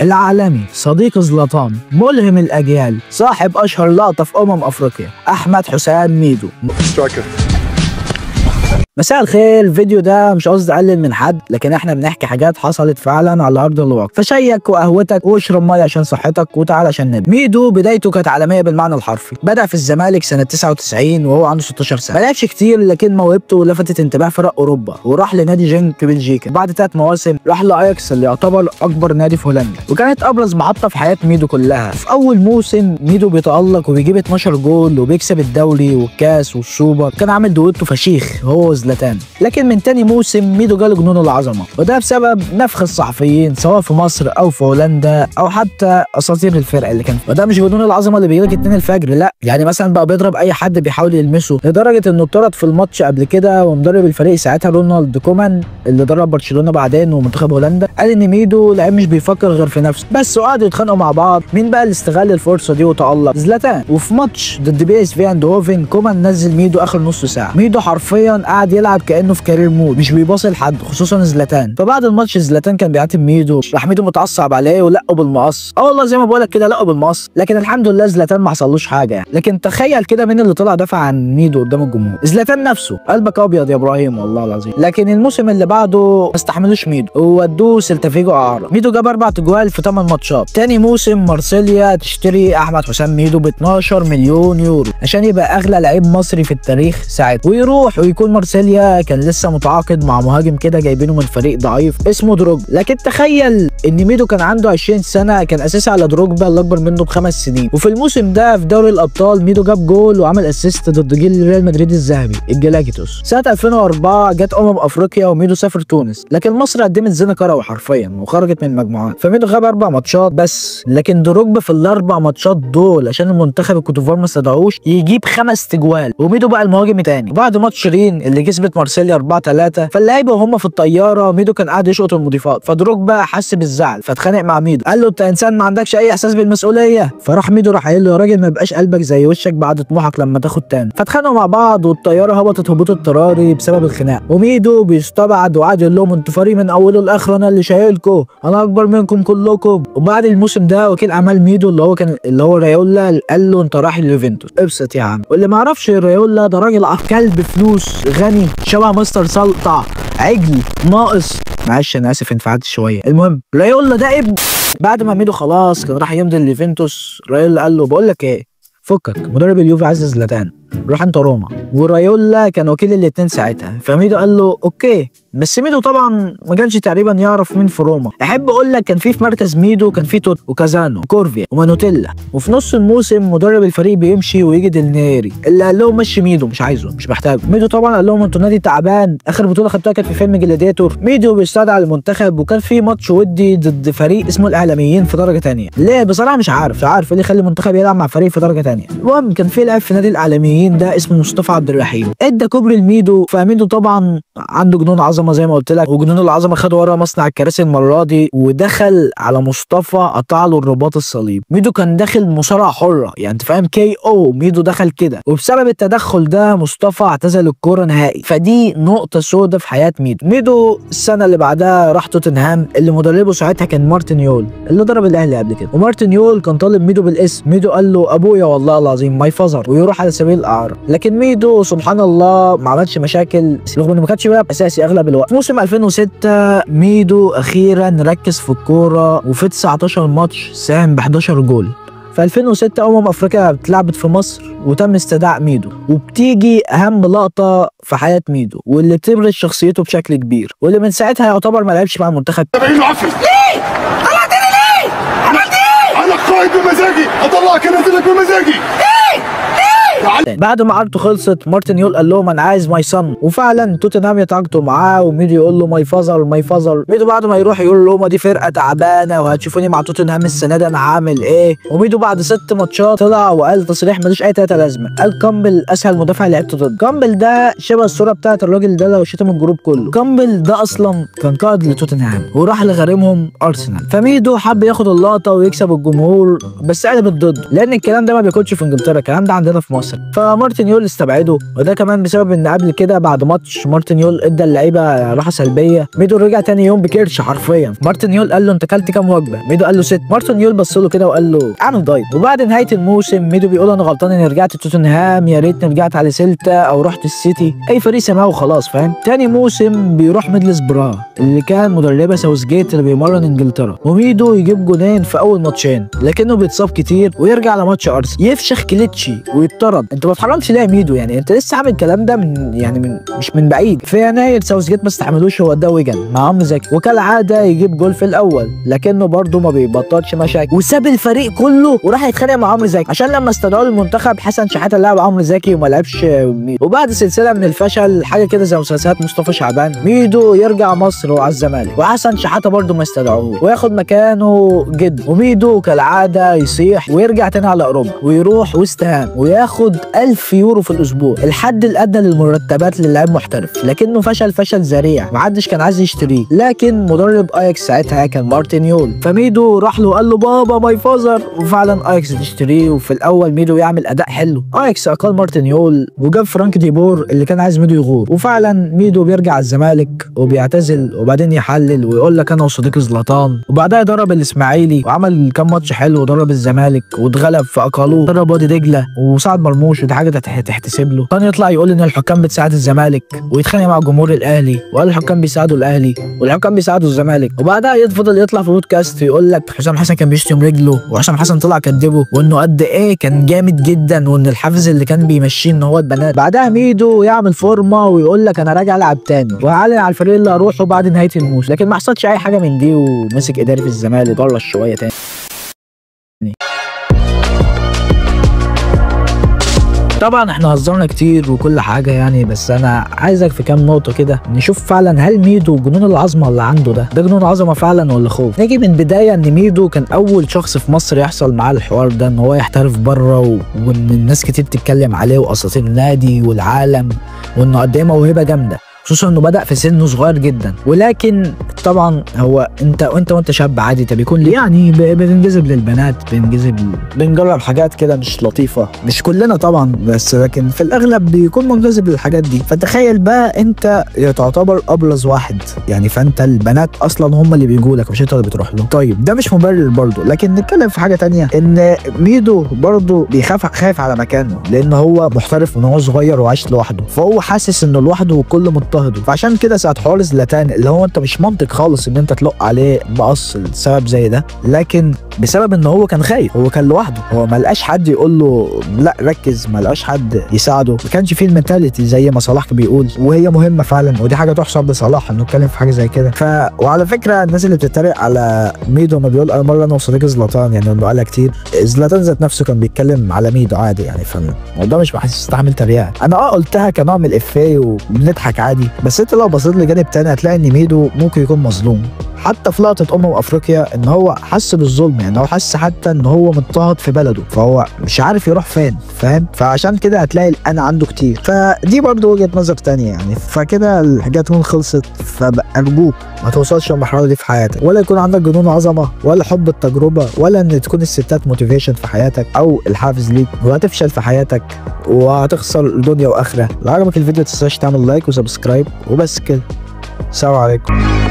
العالمي، صديق زلاتان، ملهم الاجيال، صاحب اشهر لقطه في افريقيا، احمد حسام ميدو. مساء الخير. الفيديو ده مش قصدي اقلل من حد، لكن احنا بنحكي حاجات حصلت فعلا على ارض الواقع، فشيك وقهوتك واشرب ميه عشان صحتك وتعال عشان نبدا. ميدو بدايته كانت عالميه بالمعنى الحرفي، بدا في الزمالك سنه 99 وهو عنده 16 سنه، ما لعبش كتير لكن موهبته لفتت انتباه فرق اوروبا، وراح لنادي جينك في بلجيكا. بعد 3 مواسم راح لاياكس اللي يعتبر اكبر نادي في هولندا، وكانت ابرز محطه في حياه ميدو كلها. في اول موسم ميدو بيتالق وبيجيب 12 جول وبيكسب الدوري والكاس والسوبر، كان عامل دويتو فشيخ هو وزلاتان. لكن من تاني موسم ميدو جاله جنون العظمه، وده بسبب نفخ الصحفيين سواء في مصر او في هولندا او حتى اساطير الفرق اللي كان. وده مش جنون العظمه اللي بيجيلك 2 الفجر، لا، يعني مثلا بقى بيضرب اي حد بيحاول يلمسه، لدرجه انه اتطرد في الماتش قبل كده، ومدرب الفريق ساعتها رونالد كومان اللي درب برشلونه بعدين ومنتخب هولندا قال ان ميدو لعيب مش بيفكر غير في نفسه بس، وقعدوا يتخانقوا مع بعض مين بقى اللي استغل الفرصه دي وتالق. زلاتان. وفي ماتش ضد بي اس في اندهوفن كومان نزل ميدو اخر نص ساعه، ميدو حرفيا قعد يلعب كانه في كارير مود، مش بيباصي لحد خصوصا زلاتان. فبعد الماتش زلاتان كان بيعاتب ميدو، راح ميدو متعصب عليه ولقه بالمقص. والله زي ما بقولك كده لقه بالمقص، لكن الحمد لله زلاتان ما حصلوش حاجه يعني. لكن تخيل كده مين اللي طلع دافع عن ميدو قدام الجمهور؟ زلاتان نفسه. قلبك ابيض يا ابراهيم والله العظيم. لكن الموسم اللي بعده ما استحملوش ميدو وودوه سيلتا فيجو اعاره. ميدو جاب 4 اجوال في 8 ماتشات. تاني موسم مارسيليا تشتري احمد حسام ميدو ب 12 مليون يورو عشان يبقى اغلى لعيب مصري في التاريخ ساعتها، ويروح ويكون مارسيليا كان لسه متعاقد مع مهاجم كده جايبينه من فريق ضعيف اسمه دروجبا. لكن تخيل ان ميدو كان عنده 20 سنه كان اساسي على دروجبا اللي اكبر منه ب5 سنين. وفي الموسم ده في دوري الابطال ميدو جاب جول وعمل اسيست ضد جيل ريال مدريد الذهبي الجلاكتوس. سنه 2004 جت افريقيا وميدو سافر تونس، لكن مصر قدمت زنا كروي حرفيا وخرجت من المجموعات، فميدو غاب 4 ماتشات بس. لكن دروجبا في ال4 ماتشات دول عشان المنتخب الكوتيفوار ما استدعوش يجيب 5 تجوال، وميدو بقى المهاجم الثاني. وبعد ماتش رين اللي كسبت مارسيليا 4-3 فاللعيبه وهم في الطياره ميدو كان قاعد يشقط المضيفات، فدروجبا حس بالزعل فاتخانق مع ميدو، قال له انت انسان ما عندكش اي احساس بالمسؤوليه. فراح ميدو راح قايل له يا راجل ما يبقاش قلبك زي وشك بعد طموحك لما تاخد تاني. فاتخانقوا مع بعض والطياره هبطت هبوط اضطراري بسبب الخناق، وميدو بيستبعد وقعد يقول لهم انتوا فريق من اوله لاخره، انا اللي شايلكم، انا اكبر منكم كلكم. وبعد الموسم ده وكيل اعمال ميدو اللي هو رايولا قال له انت رايح اليوفنتوس، ابسط يا عم. واللي ما يعرفش رايولا ده راجل كلب فلوس غني شبه مستر سلطع عجل ناقص، معلش انا اسف انفعلت شويه. المهم رايولا ده ابن. بعد ما ميدو خلاص كان راح يمضي اليوفنتوس رايولا قال له بقول لك ايه، فكك مدرب اليوفي عايز زلاتان، روح انت روما. ورايولا كان وكيل الاتنين ساعتها، فميدو قال له اوكي، بس ميدو طبعا ما كانش تقريبا يعرف مين في روما. احب اقول لك كان في مركز ميدو كان في توت وكازانو وكورفيا ومانوتيلا. وفي نص الموسم مدرب الفريق بيمشي ويجي دلنيري اللي قال لهم مشي ميدو، مش عايزه مش محتاجه. ميدو طبعا قال لهم انتوا نادي تعبان، اخر بطوله خدتوها كانت في فيلم جلاديتور. ميدو بيستدعى المنتخب وكان في ماتش ودي ضد فريق اسمه الاعلاميين في درجه ثانيه. ليه بصراحه مش عارف ايه اللي يخلي المنتخب يلعب مع فريق في درجه ثانيه. المهم كان في لاعب في نادي الاعلاميين ده اسمه مصطفى عبد الرحيم، ادى كوبري لميدو. فميدو طبعا عنده جنون عظمه زي ما قلت لك، وجنون العظمه خد ورا مصنع الكراسي المره دي، ودخل على مصطفى قطع له الرباط الصليب. ميدو كان داخل مصارعه حره يعني انت فاهم KO، ميدو دخل كده، وبسبب التدخل ده مصطفى اعتزل الكوره نهائي، فدي نقطه سوداء في حياه ميدو. ميدو السنه اللي بعدها راح توتنهام اللي مدربه ساعتها كان مارتن يول اللي ضرب الاهلي قبل كده، ومارتن يول كان طالب ميدو بالاسم. ميدو قال له ابويا والله العظيم ماي فازر، ويروح على سبيل الاعاره. لكن ميدو سبحان الله ما عملش مشاكل رغم انه ما كانش بيلعب اساسي اغلب الوقت. في موسم 2006 ميدو اخيرا ركز في الكوره، وفي 19 ماتش ساهم ب 11 جول. في 2006 افريقيا اتلعبت في مصر وتم استدعاء ميدو، وبتيجي اهم لقطه في حياه ميدو واللي بتبرز شخصيته بشكل كبير، واللي من ساعتها يعتبر ما لعبش مع المنتخب. ليه؟ طلعتني ليه؟ عملت ايه؟ انا قايد بمزاجي، اطلعك انزلك بمزاجي. بعد ما عرضته خلصت مارتن يول قال لهم انا عايز ماي صن، وفعلا توتنهام يتعاقدوا معاه، وميدو يقول له ماي فازر ماي فازر. ميدو بعد ما يروح يقول لهم دي فرقه تعبانه وهتشوفوني مع توتنهام السنه دي انا هعمل ايه. وميدو بعد 6 ماتشات طلع وقال تصريح ملوش اي 3 لازمه، قال كامبل اسهل مدافع لعبته ضد. كامبل ده شبه الصوره بتاعت الراجل ده لو شتم الجروب كله. كامبل ده اصلا كان قائد لتوتنهام وراح لغريمهم ارسنال، فميدو حب ياخد اللقطه ويكسب الجمهور بس قلبت ضده، لان الكلام ده ما بيكونش في انجلترا، الكلام ده عندنا في مصر. فمارتن يول استبعده، وده كمان بسبب ان قبل كده بعد ماتش مارتن يول ادى اللعيبه راحه سلبيه. ميدو رجع تاني يوم بكرش حرفيا. مارتن يول قال له انت اكلت كام وجبه؟ ميدو قال له 6. مارتن يول بص له كده وقال له اعمل دايت. وبعد نهايه الموسم ميدو بيقول انا غلطان اني رجعت توتنهام، يا ريتني رجعت على سيلتا او رحت السيتي، اي فريق سماوي خلاص فاهم. تاني موسم بيروح ميدلسبرا اللي كان مدربه ساوثجيت اللي بيمرن انجلترا، وميدو يجيب جونين في اول ماتشين لكنه بيتصاب كتير ويرجع على ماتش ارسنال يفشخ كليتشي ويتطرد. انت ما اتحرمتش ليه يا ميدو؟ يعني انت لسه عامل الكلام ده من مش من بعيد. في يناير ساوثجيت ما استحملوش هو ده ويجن مع عمرو زكي، وكالعاده يجيب جول في الاول لكنه برضه ما بيبطلش مشاكل، وساب الفريق كله وراح يتخانق مع عمرو زكي عشان لما استدعوا المنتخب حسن شحاته لعب عمرو زكي وما لعبش ميدو. وبعد سلسله من الفشل حاجه كده زي مسلسلات مصطفى شعبان، ميدو يرجع مصر وعلى الزمالك، وحسن شحاته برضه ما استدعوه وياخد مكانه جد، وميدو كالعاده يصيح ويرجع تاني على اوروبا ويروح وست هام وياخد 1000 يورو في الاسبوع، الحد الادنى للمرتبات للاعب محترف، لكنه فشل ذريع محدش كان عايز يشتريه. لكن مدرب اياكس ساعتها كان مارتن يول، فميدو راح له قال له بابا ماي فازر، وفعلا اياكس تشتريه. وفي الاول ميدو يعمل اداء حلو، اياكس اقال مارتن يول وجاب فرانك ديبور اللي كان عايز ميدو يغور، وفعلا ميدو بيرجع الزمالك وبيعتزل وبعدين يحلل ويقول لك انا وصديقي زلطان، وبعدها ضرب الاسماعيلي وعمل كام ماتش حلو وضرب الزمالك واتغلب فاقالوه، ضرب وادي دجله وسعد مرموش، ودي حاجه تحتسب له. كان يطلع يقول ان الحكام بتساعد الزمالك ويتخانق مع جمهور الاهلي وقال الحكام بيساعدوا الاهلي والحكام بيساعدوا الزمالك، وبعدها يفضل يطلع في بودكاست يقول لك حسام حسن كان بيشتم رجله وحسام حسن طلع كدبه وانه قد ايه كان جامد جدا وان الحافز اللي كان بيمشيه ان هو البنات. بعدها ميدو يعمل فورمه ويقول لك انا راجع العب تاني وهعلن على الفريق اللي هروحه بعد نهايه الموسم، لكن ما حصلش اي حاجه من دي ومسك اداري في الزمالك ضرش شويه تاني. طبعا احنا هزرنا كتير وكل حاجه يعني، بس انا عايزك في كام نقطه كده نشوف فعلا هل ميدو جنون العظمه اللي عنده ده جنون عظمه فعلا ولا خوف. نيجي من بدايه ان ميدو كان اول شخص في مصر يحصل معاه الحوار ده ان هو يحترف بره وان الناس كتير تتكلم عليه واساطير النادي والعالم وانه قد ايه موهبه جامده، خصوصا انه بدأ في سنه صغير جدا. ولكن طبعا هو وانت شاب عادي انت بيكون ليه يعني بننجذب للبنات، بنجرب حاجات كده مش لطيفه، مش كلنا طبعا بس لكن في الاغلب بيكون منجذب للحاجات دي. فتخيل بقى انت تعتبر ابرز واحد يعني، فانت البنات اصلا هم اللي بيجوا لك مش انت اللي بتروح لهم. طيب ده مش مبرر برضه، لكن نتكلم في حاجه تانية ان ميدو برضه خايف على مكانه لان هو محترف من هو صغير وعايش لوحده، فهو حاسس انه لوحده وكل مضطهده. فعشان كده ساعه حوار زلاتان اللي هو انت مش منطق خالص ان انت تلق عليه مقص السبب زي ده، لكن بسبب ان هو كان خايف، هو كان لوحده، هو ما لقاش حد يقول له لا ركز، ما لقاش حد يساعده، ما كانش فيه المنتاليتي زي ما صلاح بيقول، وهي مهمه فعلا ودي حاجه تحسب لصلاح انه اتكلم في حاجه زي كده. وعلى فكره الناس اللي بتتريق على ميدو ما بيقول مره انا وصديقي زلاتان يعني انه قالها كتير، زلاتان ذات نفسه كان بيتكلم على ميدو عادي يعني، فالموضوع مش يستحمل تريقه. انا قلتها كنوع من الافيه وبنضحك عادي، بس انت لو بصيت لجانب تاني هتلاقي ان ميدو ممكن يكون مظلوم. حتى في لقطه افريقيا ان هو حس بالظلم، يعني هو حس حتى ان هو مضطهد في بلده فهو مش عارف يروح فين، فاهم؟ فعشان كده هتلاقي انا عنده كتير، فدي برضو وجهه نظر تانية يعني. فكده الحاجات تكون خلصت، فارجوك ما توصلش للمرحله دي في حياتك، ولا يكون عندك جنون عظمه ولا حب التجربه ولا ان تكون الستات موتيفيشن في حياتك او الحافز ليك، وهتفشل في حياتك وهتخسر دنيا واخره. لو عجبك الفيديو ما تنساش تعمل لايك وسبسكرايب وبس كده. السلام عليكم.